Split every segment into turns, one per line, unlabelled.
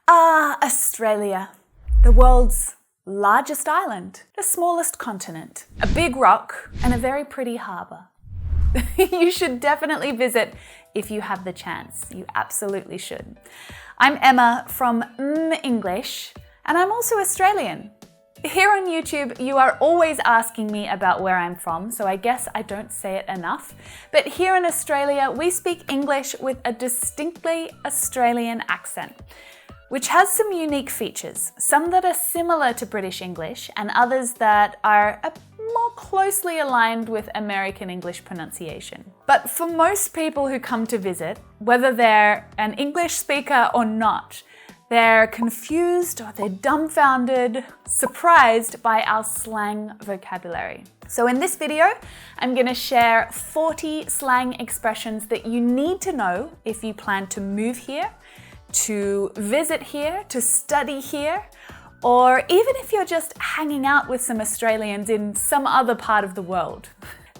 Ah, Australia, the world's largest island, the smallest continent, a big rock, and a very pretty harbour. You should definitely visit if you have the chance. You absolutely should. I'm Emma from mmmEnglish, and I'm also Australian. Here on YouTube, you are always asking me about where I'm from, so I guess I don't say it enough. But here in Australia, we speak English with a distinctly Australian accent, which has some unique features, some that are similar to British English and others that are more closely aligned with American English pronunciation. But for most people who come to visit, whether they're an English speaker or not, they're confused or they're dumbfounded, surprised by our slang vocabulary. So in this video, I'm going to share 40 slang expressions that you need to know if you plan to move here, to visit here, to study here, or even if you're just hanging out with some Australians in some other part of the world.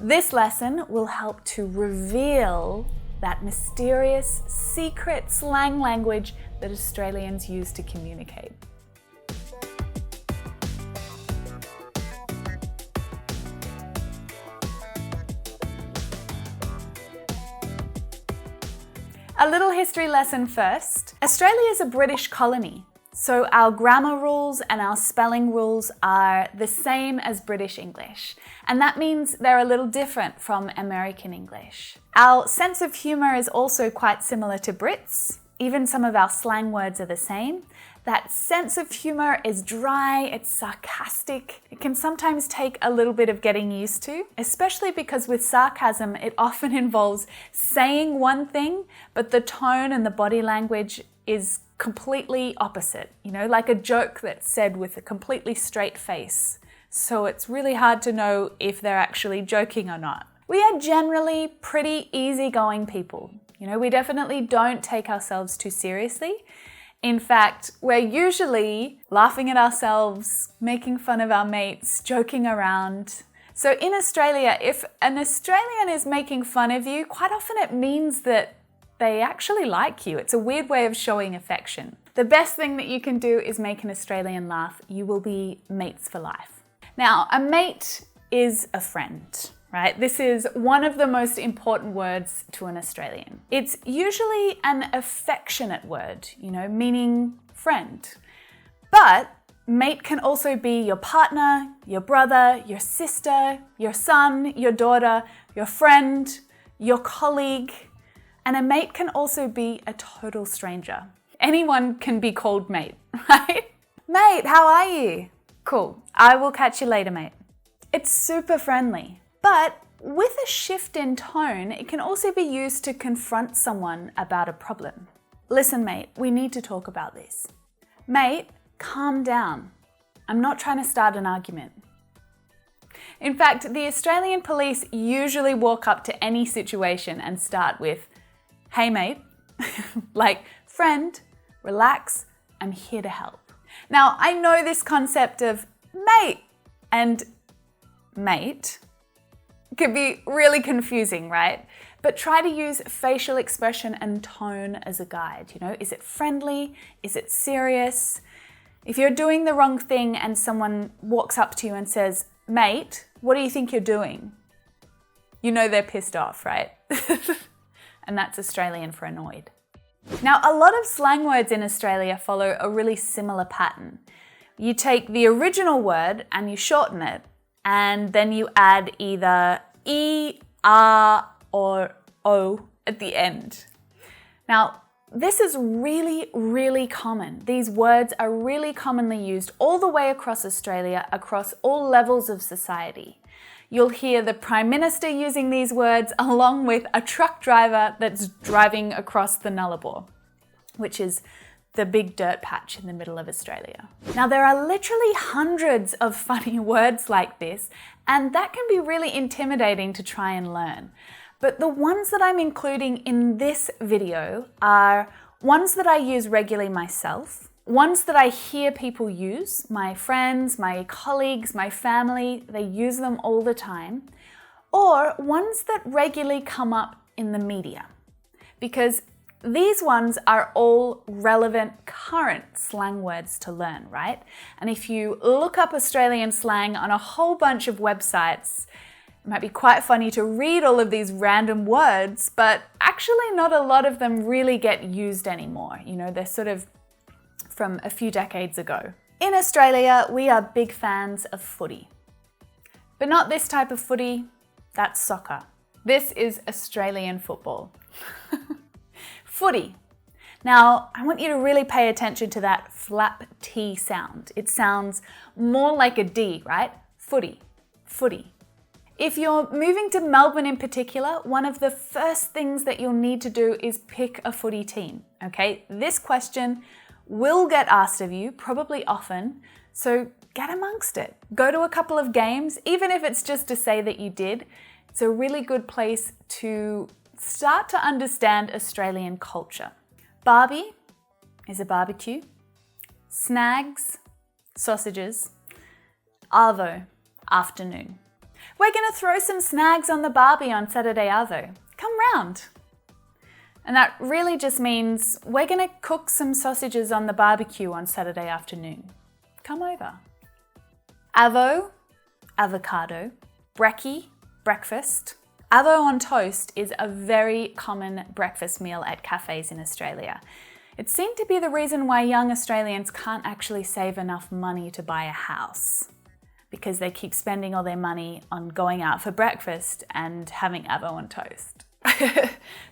This lesson will help to reveal that mysterious, secret slang language that Australians use to communicate. A little history lesson first. Australia is a British colony, so our grammar rules and our spelling rules are the same as British English, and that means they're a little different from American English. Our sense of humour is also quite similar to Brits. Even some of our slang words are the same. That sense of humour is dry, it's sarcastic. It can sometimes take a little bit of getting used to, especially because with sarcasm, it often involves saying one thing, but the tone and the body language is completely opposite. You know, like a joke that's said with a completely straight face. So it's really hard to know if they're actually joking or not. We are generally pretty easygoing people. You know, we definitely don't take ourselves too seriously. In fact, we're usually laughing at ourselves, making fun of our mates, joking around. So in Australia, if an Australian is making fun of you, quite often it means that they actually like you. It's a weird way of showing affection. The best thing that you can do is make an Australian laugh. You will be mates for life. Now, a mate is a friend, right? This is one of the most important words to an Australian. It's usually an affectionate word, you know, meaning friend. But mate can also be your partner, your brother, your sister, your son, your daughter, your friend, your colleague. And a mate can also be a total stranger. Anyone can be called mate, right? Mate, how are you? Cool. I will catch you later, mate. It's super friendly. But with a shift in tone, it can also be used to confront someone about a problem. Listen, mate, we need to talk about this. Mate, calm down. I'm not trying to start an argument. In fact, the Australian police usually walk up to any situation and start with, hey, mate, like, friend, relax, I'm here to help. Now, I know this concept of mate and mate can be really confusing, right? But try to use facial expression and tone as a guide. You know, is it friendly? Is it serious? If you're doing the wrong thing and someone walks up to you and says, mate, what do you think you're doing? You know they're pissed off, right? And that's Australian for annoyed. Now, a lot of slang words in Australia follow a really similar pattern. You take the original word and you shorten it, and then you add either E, R, or O at the end. Now, this is really, really common. These words are really commonly used all the way across Australia, across all levels of society. You'll hear the Prime Minister using these words along with a truck driver that's driving across the Nullarbor, which is the big dirt patch in the middle of Australia. Now, there are literally hundreds of funny words like this, and that can be really intimidating to try and learn. But the ones that I'm including in this video are ones that I use regularly myself, ones that I hear people use, my friends, my colleagues, my family, they use them all the time, or ones that regularly come up in the media. Because these ones are all relevant current slang words to learn, right? And if you look up Australian slang on a whole bunch of websites, it might be quite funny to read all of these random words, but actually not a lot of them really get used anymore. You know, they're sort of from a few decades ago. In Australia, we are big fans of footy. But not this type of footy, that's soccer. This is Australian football. Footy. Now, I want you to really pay attention to that flap T sound. It sounds more like a D, right? Footy, footy. If you're moving to Melbourne in particular, one of the first things that you'll need to do is pick a footy team, okay? This question will get asked of you, probably often, so get amongst it. Go to a couple of games, even if it's just to say that you did. It's a really good place to start to understand Australian culture. Barbie is a barbecue. Snags, sausages. Arvo, afternoon. We're going to throw some snags on the Barbie on Saturday arvo. Come round. And that really just means we're going to cook some sausages on the barbecue on Saturday afternoon. Come over. Avo, avocado. Brekkie, breakfast. Avo on toast is a very common breakfast meal at cafes in Australia. It seemed to be the reason why young Australians can't actually save enough money to buy a house, because they keep spending all their money on going out for breakfast and having avo on toast.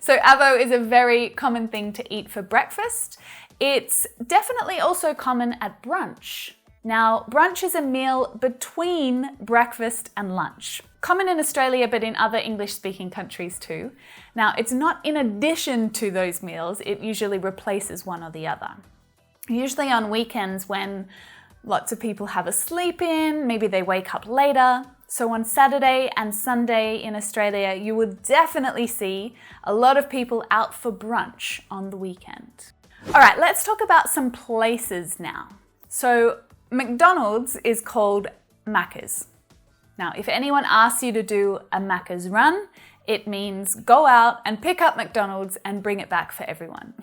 So avo is a very common thing to eat for breakfast. It's definitely also common at brunch. Now, brunch is a meal between breakfast and lunch. Common in Australia, but in other English-speaking countries too. Now, it's not in addition to those meals, it usually replaces one or the other. Usually on weekends when lots of people have a sleep in, maybe they wake up later. So on Saturday and Sunday in Australia, you will definitely see a lot of people out for brunch on the weekend. All right, let's talk about some places now. So McDonald's is called Macca's. Now, if anyone asks you to do a Macca's run, it means go out and pick up McDonald's and bring it back for everyone.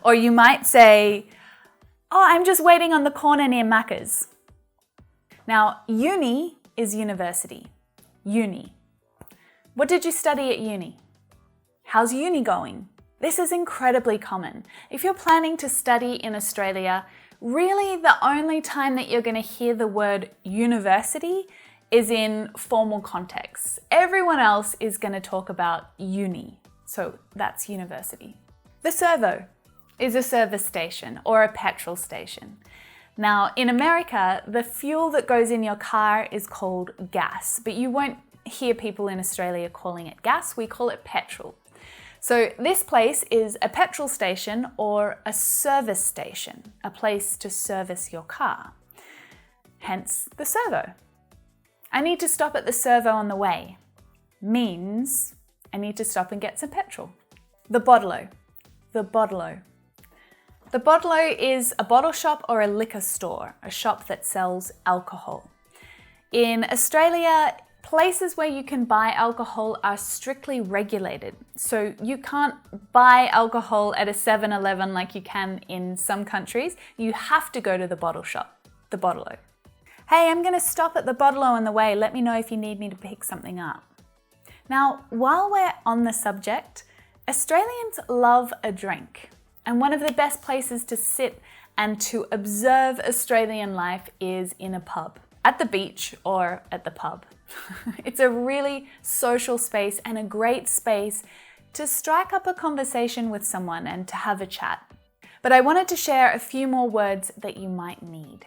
Or you might say, oh, I'm just waiting on the corner near Macca's. Now, uni is university. Uni. What did you study at uni? How's uni going? This is incredibly common. If you're planning to study in Australia, really the only time that you're going to hear the word university is in formal contexts. Everyone else is going to talk about uni. So that's university. The servo is a service station or a petrol station. Now, in America, the fuel that goes in your car is called gas, but you won't hear people in Australia calling it gas. We call it petrol. So this place is a petrol station or a service station, a place to service your car. Hence the servo. I need to stop at the servo on the way means I need to stop and get some petrol. The bottle-o. The bottle-o. The bottle-o is a bottle shop or a liquor store, a shop that sells alcohol. In Australia, places where you can buy alcohol are strictly regulated. So you can't buy alcohol at a 7-Eleven like you can in some countries. You have to go to the bottle shop, the bottle-o. Hey, I'm going to stop at the bottle-o on the way. Let me know if you need me to pick something up. Now, while we're on the subject, Australians love a drink. And one of the best places to sit and to observe Australian life is in a pub, at the beach or at the pub. It's a really social space and a great space to strike up a conversation with someone and to have a chat. But I wanted to share a few more words that you might need.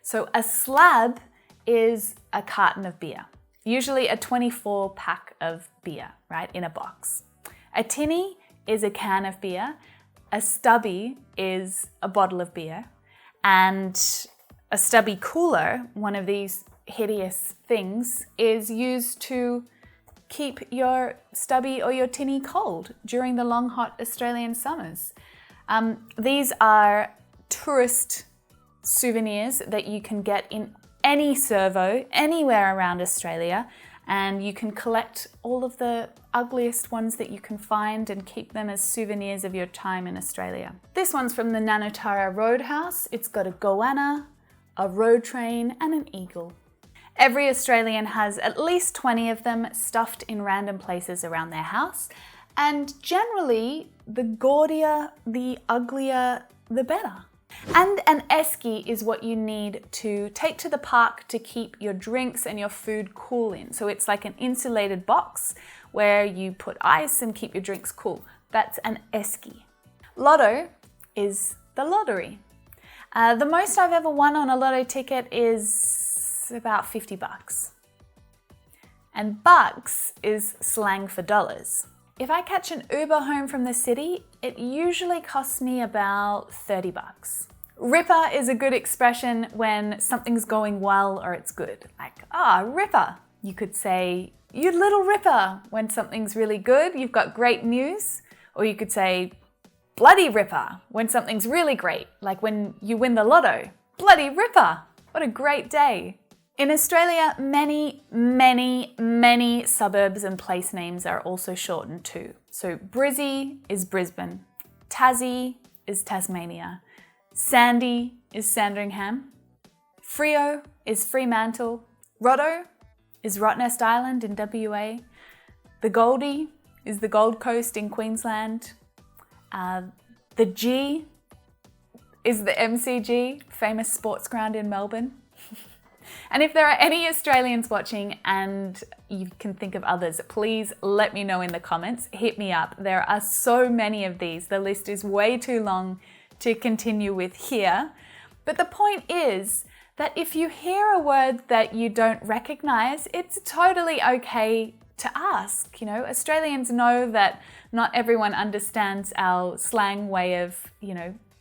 So a slab is a carton of beer, usually a 24-pack of beer, right, in a box. A tinny is a can of beer. A stubby is a bottle of beer, and a stubby cooler, one of these hideous things, is used to keep your stubby or your tinny cold during the long, hot Australian summers. These are tourist souvenirs that you can get in any servo, anywhere around Australia, And you can collect all of the ugliest ones that you can find and keep them as souvenirs of your time in Australia. This one's from the Nanotara Roadhouse. It's got a goanna, a road train, and an eagle. Every Australian has at least 20 of them stuffed in random places around their house. And generally, the gaudier, the uglier, the better. And an esky is what you need to take to the park to keep your drinks and your food cool in. So it's like an insulated box where you put ice and keep your drinks cool. That's an esky. Lotto is the lottery. The most I've ever won on a lotto ticket is about $50. And bucks is slang for dollars. If I catch an Uber home from the city, it usually costs me about $30. Ripper is a good expression when something's going well or it's good. Like, ripper. You could say, you little ripper, when something's really good, you've got great news. Or you could say, bloody ripper, when something's really great, like when you win the lotto. Bloody ripper, what a great day. In Australia, many suburbs and place names are also shortened too. So Brizzy is Brisbane, Tassie is Tasmania, Sandy is Sandringham, Freo is Fremantle, Rotto is Rottnest Island in WA, the Goldie is the Gold Coast in Queensland, the G is the MCG, famous sports ground in Melbourne. And if there are any Australians watching and you can think of others, please let me know in the comments. Hit me up. There are so many of these. The list is way too long to continue with here. But the point is that if you hear a word that you don't recognize, it's totally okay to ask. You know, Australians know that not everyone understands our slang way of,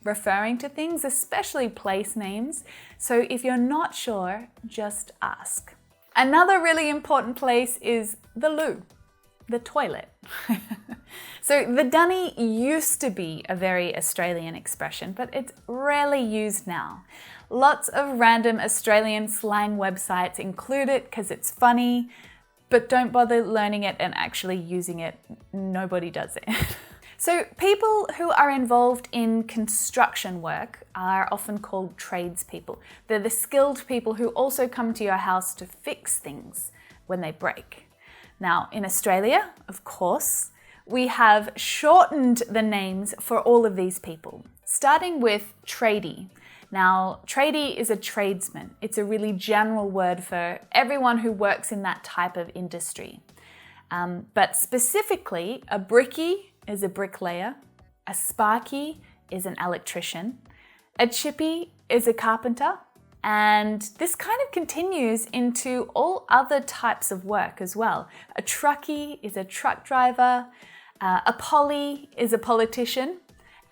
referring to things, especially place names. So if you're not sure, just ask. Another really important place is the loo, the toilet. So the dunny used to be a very Australian expression, but it's rarely used now. Lots of random Australian slang websites include it because it's funny, but don't bother learning it and actually using it. Nobody does it. So people who are involved in construction work are often called tradespeople. They're the skilled people who also come to your house to fix things when they break. Now, in Australia, of course, we have shortened the names for all of these people, starting with tradie. Now, tradie is a tradesman. It's a really general word for everyone who works in that type of industry. But specifically, a brekkie is a bricklayer, a sparky is an electrician, a chippy is a carpenter, and this kind of continues into all other types of work as well. A truckie is a truck driver, a polly is a politician,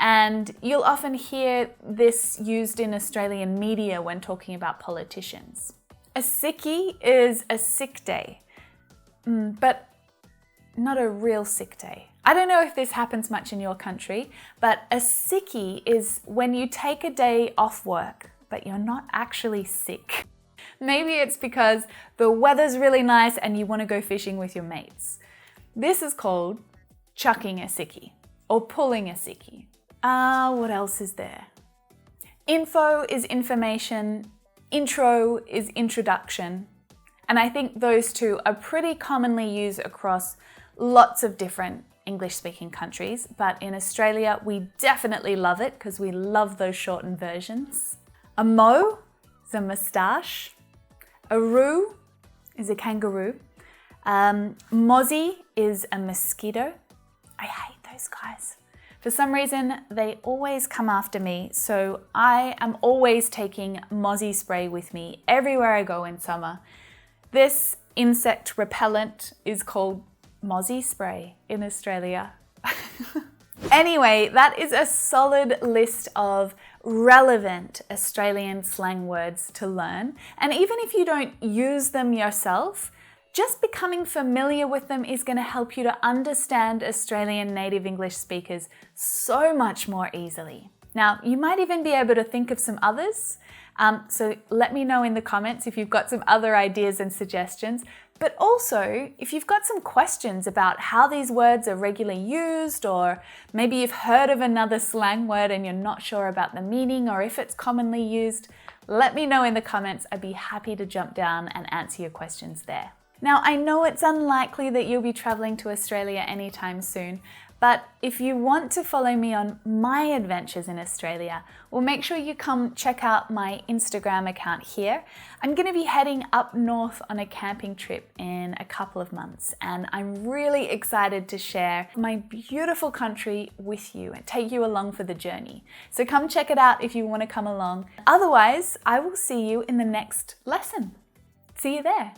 and you'll often hear this used in Australian media when talking about politicians. A sickie is a sick day, but not a real sick day. I don't know if this happens much in your country, but a sickie is when you take a day off work, but you're not actually sick. Maybe it's because the weather's really nice and you want to go fishing with your mates. This is called chucking a sickie or pulling a sickie. What else is there? Info is information, intro is introduction, and I think those two are pretty commonly used across lots of different English-speaking countries, but in Australia, we definitely love it because we love those shortened versions. A mo is a moustache. A roo is a kangaroo. Mozzie is a mosquito. I hate those guys. For some reason, they always come after me, so I am always taking mozzie spray with me everywhere I go in summer. This insect repellent is called mozzie spray in Australia. Anyway, that is a solid list of relevant Australian slang words to learn. And even if you don't use them yourself, just becoming familiar with them is going to help you to understand Australian native English speakers so much more easily. Now, you might even be able to think of some others. So let me know in the comments if you've got some other ideas and suggestions. But also, if you've got some questions about how these words are regularly used, or maybe you've heard of another slang word and you're not sure about the meaning or if it's commonly used, let me know in the comments. I'd be happy to jump down and answer your questions there. Now, I know it's unlikely that you'll be traveling to Australia anytime soon, but if you want to follow me on my adventures in Australia, well, make sure you come check out my Instagram account here. I'm going to be heading up north on a camping trip in a couple of months, and I'm really excited to share my beautiful country with you and take you along for the journey. So come check it out if you want to come along. Otherwise, I will see you in the next lesson. See you there.